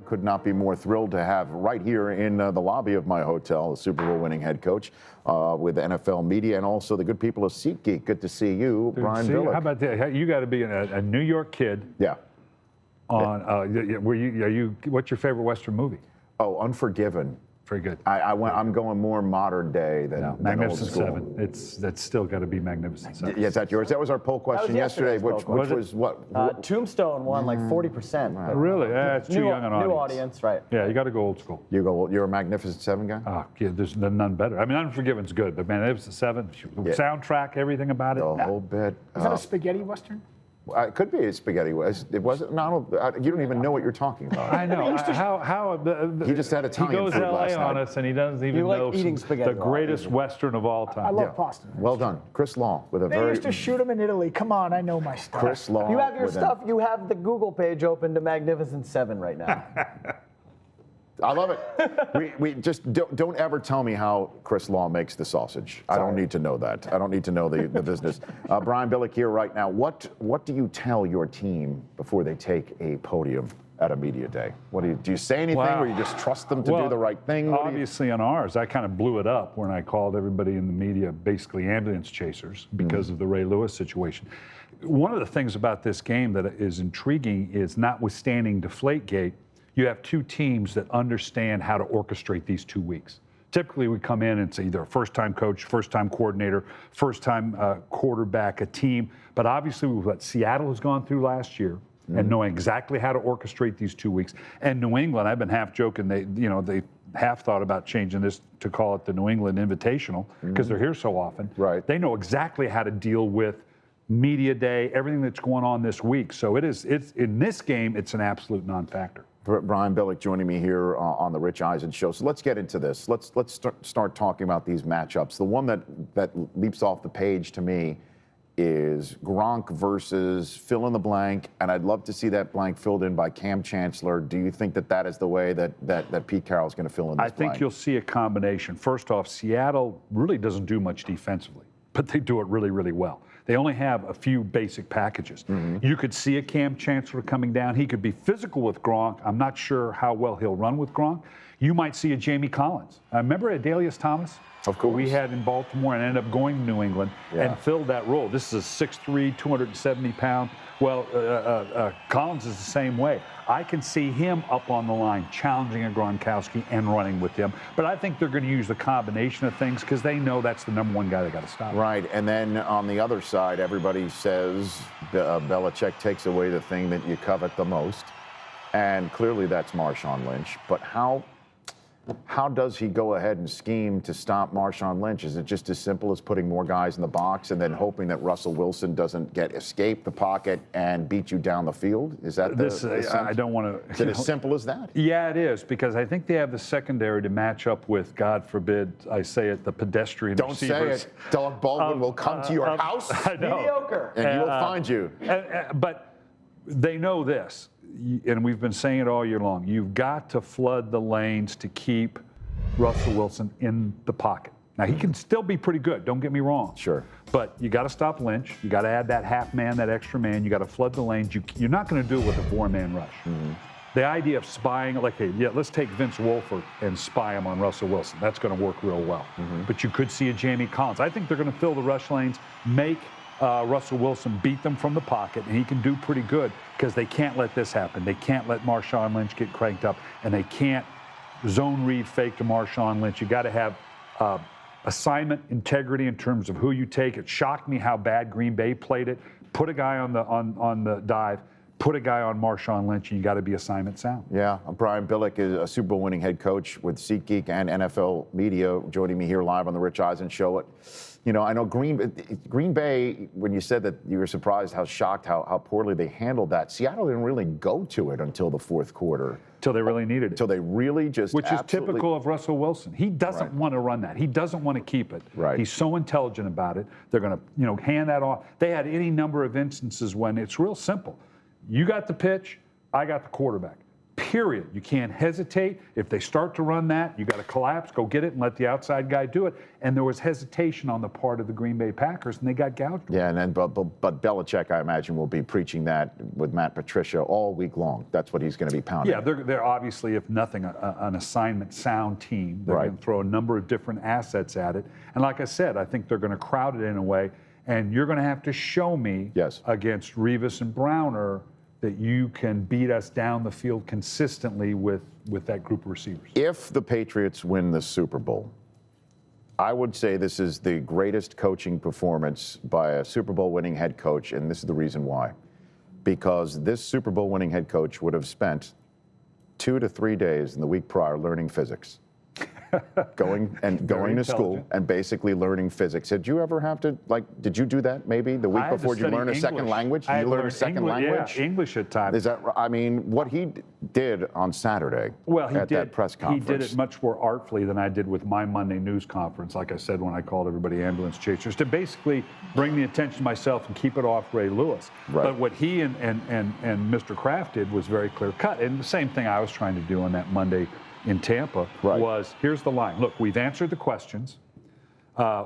could not be more thrilled to have right here in the lobby of my hotel, the Super Bowl winning head coach with NFL media and also the good people of SeatGeek. Good to see you, Brian Billick. How about that? You got to be a New York kid. Yeah. On what's your favorite Western movie? Oh, Unforgiven. Very good. I'm going more modern day than Magnificent old school. Seven. That's still got to be Magnificent Seven. Yeah, is that yours? That was our poll question yesterday, which was what? Tombstone won like 40%. Really? It's too young an audience. New audience, right? Yeah, you got to go old school. You're a Magnificent Seven guy? Oh, yeah, there's none better. I mean, Unforgiven's good, but Magnificent Seven, the soundtrack, everything about it. The whole bit. Is that a spaghetti Western? It could be a spaghetti. It wasn't. No, you don't even know what you're talking about. I know. He just had Italian food. He goes last LA on night. us, and he doesn't even know the greatest Western of all time. I love pasta. Well done, Chris Law with a They used to shoot them in Italy. Come on, I know my stuff. Chris Law. You have your stuff. You have the Google page open to Magnificent Seven right now. I love it. We just don't ever tell me how Chris Law makes the sausage. I don't need to know that. I don't need to know the business. Brian Billick here right now. What do you tell your team before they take a podium at a media day? What do you say anything, or you just trust them to do the right thing? Obviously, on ours, I kind of blew it up when I called everybody in the media basically ambulance chasers because of the Ray Lewis situation. One of the things about this game that is intriguing is, notwithstanding Deflategate, you have two teams that understand how to orchestrate these 2 weeks. Typically, we come in and it's either a first-time coach, first-time coordinator, first-time quarterback, a team. But obviously, with what Seattle has gone through last year and knowing exactly how to orchestrate these 2 weeks, and New England, I've been half joking, they half thought about changing this to call it the New England Invitational because they're here so often. Right. They know exactly how to deal with media day, everything that's going on this week. So it's in this game, it's an absolute non-factor. Brian Billick joining me here on the Rich Eisen Show. So let's get into this. Let's start talking about these matchups. The one that leaps off the page to me is Gronk versus fill in the blank, and I'd love to see that blank filled in by Cam Chancellor. Do you think that is the way that Pete Carroll's going to fill in this blank? I think you'll see a combination. First off, Seattle really doesn't do much defensively, but they do it really, really well. They only have a few basic packages. You could see a Cam Chancellor coming down. He could be physical with Gronk. I'm not sure how well he'll run with Gronk. You might see a Jamie Collins. Remember Adalius Thomas? Of course. We had in Baltimore and ended up going to New England and filled that role. This is a 6'3", 270-pound. Well, Collins is the same way. I can see him up on the line challenging a Gronkowski and running with him. But I think they're going to use the combination of things because they know that's the number one guy they got to stop. Right, and then on the other side, everybody says Belichick takes away the thing that you covet the most. And clearly that's Marshawn Lynch. But how does he go ahead and scheme to stop Marshawn Lynch? Is it just as simple as putting more guys in the box and then hoping that Russell Wilson doesn't escape the pocket and beat you down the field? Is that I don't want to. Is it as simple as that? Yeah, it is, because I think they have the secondary to match up with, God forbid, I say it, the pedestrian Don't receivers. say it. Doug Baldwin will come to your house. Mediocre. And he will find you. But they know this. And we've been saying it all year long. You've got to flood the lanes to keep Russell Wilson in the pocket. Now, he can still be pretty good, don't get me wrong. Sure. But you got to stop Lynch. You got to add that half man, that extra man. You got to flood the lanes. You're not going to do it with a four-man rush. The idea of spying, let's take Vince Wilfork and spy him on Russell Wilson. That's going to work real well. But you could see a Jamie Collins. I think they're going to fill the rush lanes, make Russell Wilson beat them from the pocket, and he can do pretty good because they can't let this happen. They can't let Marshawn Lynch get cranked up, and they can't zone read fake to Marshawn Lynch. You got to have assignment integrity in terms of who you take. It shocked me how bad Green Bay played it. Put a guy on the dive. Put a guy on Marshawn Lynch, and you got to be assignment sound. Yeah, Brian Billick is a Super Bowl winning head coach with SeatGeek and NFL Media, joining me here live on the Rich Eisen Show. I know Green Bay, when you said that you were surprised, shocked how poorly they handled that. Seattle didn't really go to it until the fourth quarter. Until they really needed it. Until they really just Which is typical of Russell Wilson. He doesn't want to run that. He doesn't want to keep it. Right. He's so intelligent about it. They're going to hand that off. They had any number of instances when it's real simple. You got the pitch, I got the quarterback. period. You can't hesitate. If they start to run that, you got to collapse, go get it, and let the outside guy do it. And there was hesitation on the part of the Green Bay Packers, and they got gouged. Yeah, and then but Belichick, I imagine, will be preaching that with Matt Patricia all week long. That's what he's going to be pounding. Yeah, they're obviously, if nothing, an assignment sound team. They're going to throw a number of different assets at it. And like I said, I think they're going to crowd it in a way. And you're going to have to show me against Revis and Browner that you can beat us down the field consistently with that group of receivers. If the Patriots win the Super Bowl, I would say this is the greatest coaching performance by a Super Bowl winning head coach, and this is the reason why. Because this Super Bowl winning head coach would have spent 2 to 3 days in the week prior learning physics. going to school and basically learning physics. Did you ever have to, did you do that maybe the week before? Did you learn a second language? Did you learn a second language? Yeah, English at times. Is that, I mean, what he did on Saturday that press conference. He did it much more artfully than I did with my Monday news conference, like I said when I called everybody ambulance chasers, to basically bring the attention to myself and keep it off Ray Lewis. Right. But what he and Mr. Kraft did was very clear cut. And the same thing I was trying to do on that Monday in Tampa was, here's the line. Look, we've answered the questions.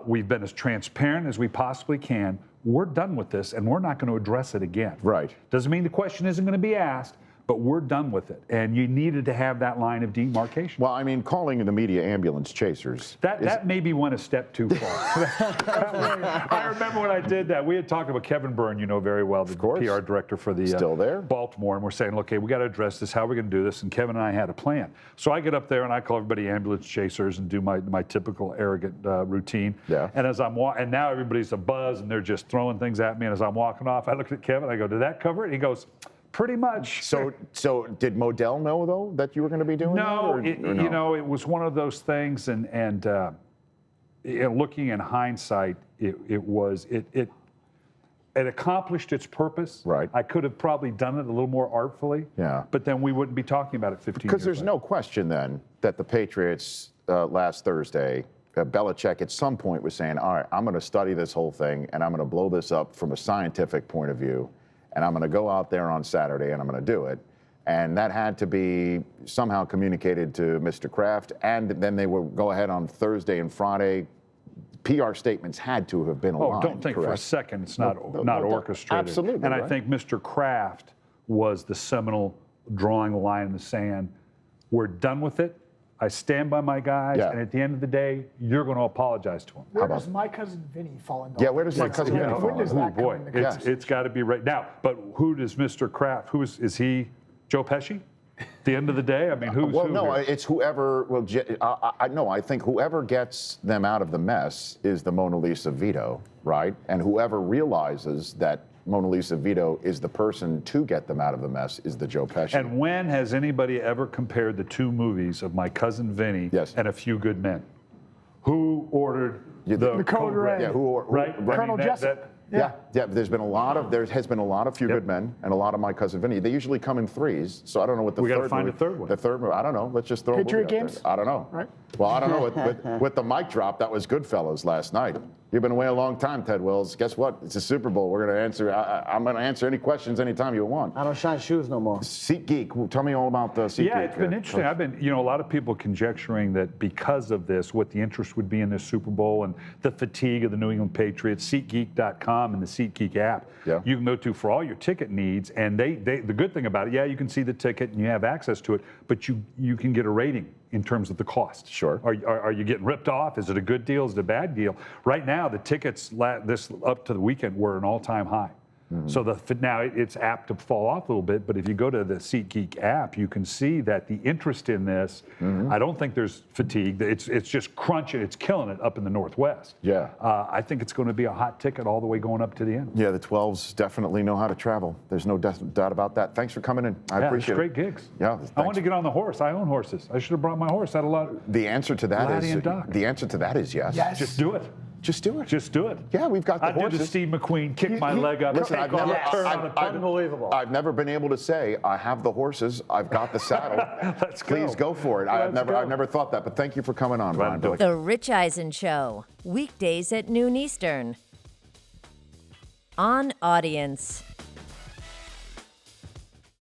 We've been as transparent as we possibly can. We're done with this, and we're not going to address it again. Right. Doesn't mean the question isn't going to be asked, but we're done with it. And you needed to have that line of demarcation. Well, I mean, calling the media ambulance chasers. That maybe went a step too far. I remember when I did that. We had talked about Kevin Byrne, you know very well, the PR director for the Still there. Baltimore, and we're saying, okay, we got to address this. How are we going to do this? And Kevin and I had a plan. So I get up there and I call everybody ambulance chasers and do my typical arrogant routine. Yeah. And as I'm and now everybody's abuzz and they're just throwing things at me. And as I'm walking off, I look at Kevin. I go, did that cover it? He goes, pretty much. So did Modell know though that you were going to be doing that? No, you know, it was one of those things, and looking in hindsight, it accomplished its purpose. Right. I could have probably done it a little more artfully. Yeah. But then we wouldn't be talking about it 15 years Because there's later. no question then that the Patriots last Thursday, Belichick at some point was saying, all right, I'm going to study this whole thing and I'm going to blow this up from a scientific point of view. And I'm going to go out there on Saturday and I'm going to do it. And that had to be somehow communicated to Mr. Kraft. And then they would go ahead on Thursday and Friday. PR statements had to have been aligned. Oh, don't think for a second it's not orchestrated. Absolutely. And I think Mr. Kraft was the seminal drawing the line in the sand. We're done with it. I stand by my guys, and at the end of the day, you're going to apologize to him. Where does my cousin Vinny fall into? Yeah, where does my cousin Vinny fall into? When does that come into conversation? It's got to be right now. But who does Mr. Kraft? Is he Joe Pesci? At the end of the day, I mean, who's well, who? No, here? it's whoever. Well, I think whoever gets them out of the mess is the Mona Lisa Vito, right? And whoever realizes that Mona Lisa Vito is the person to get them out of the mess is the Joe Pesci. And when has anybody ever compared the two movies of My Cousin Vinny and A Few Good Men? Who ordered the Code Red? Yeah, right? Colonel Jessup. Yeah. There has been a lot of Few Good Men and a lot of My Cousin Vinny. They usually come in threes, so I don't know what the we third. We got to find a third one. The third movie, I don't know. Let's just throw Patriot a movie out Games? there. I don't know. Right. Well, I don't know. With the mic drop, that was Goodfellas last night. You've been away a long time, Ted Wills. Guess what? It's a Super Bowl. We're going to answer. I'm going to answer any questions anytime you want. I don't shine shoes no more. SeatGeek. Tell me all about the SeatGeek. Yeah, it's been interesting. I've been, a lot of people conjecturing that because of this, what the interest would be in this Super Bowl and the fatigue of the New England Patriots. SeatGeek.com and the SeatGeek app. Yeah. You can go to for all your ticket needs, and the good thing about it, you can see the ticket and you have access to it, but you can get a rating in terms of the cost. Sure. Are you getting ripped off? Is it a good deal? Is it a bad deal? Right now, the tickets this up to the weekend were an all-time high. Mm-hmm. So now it's apt to fall off a little bit, but if you go to the SeatGeek app, you can see that the interest in this, I don't think there's fatigue. It's just crunching. It's killing it up in the Northwest. Yeah. I think it's going to be a hot ticket all the way going up to the end. Yeah, the 12s definitely know how to travel. There's no doubt about that. Thanks for coming in. I appreciate it. Great gigs. Yeah. I wanted to get on the horse. I own horses. I should have brought my horse. I had a lot. The answer to that Laddie and Doc. is yes. Yes. Just do it. Just do it. Just do it. Yeah, we've got the I horses. did the Steve McQueen, kick my leg up, Listen, take off, turn on a pivot. Unbelievable. I've never been able to say I have the horses. I've got the saddle. Please go for it. I've never thought that, but thank you for coming on, Brian Billick. The Rich Eisen Show, weekdays at noon Eastern. On Audience.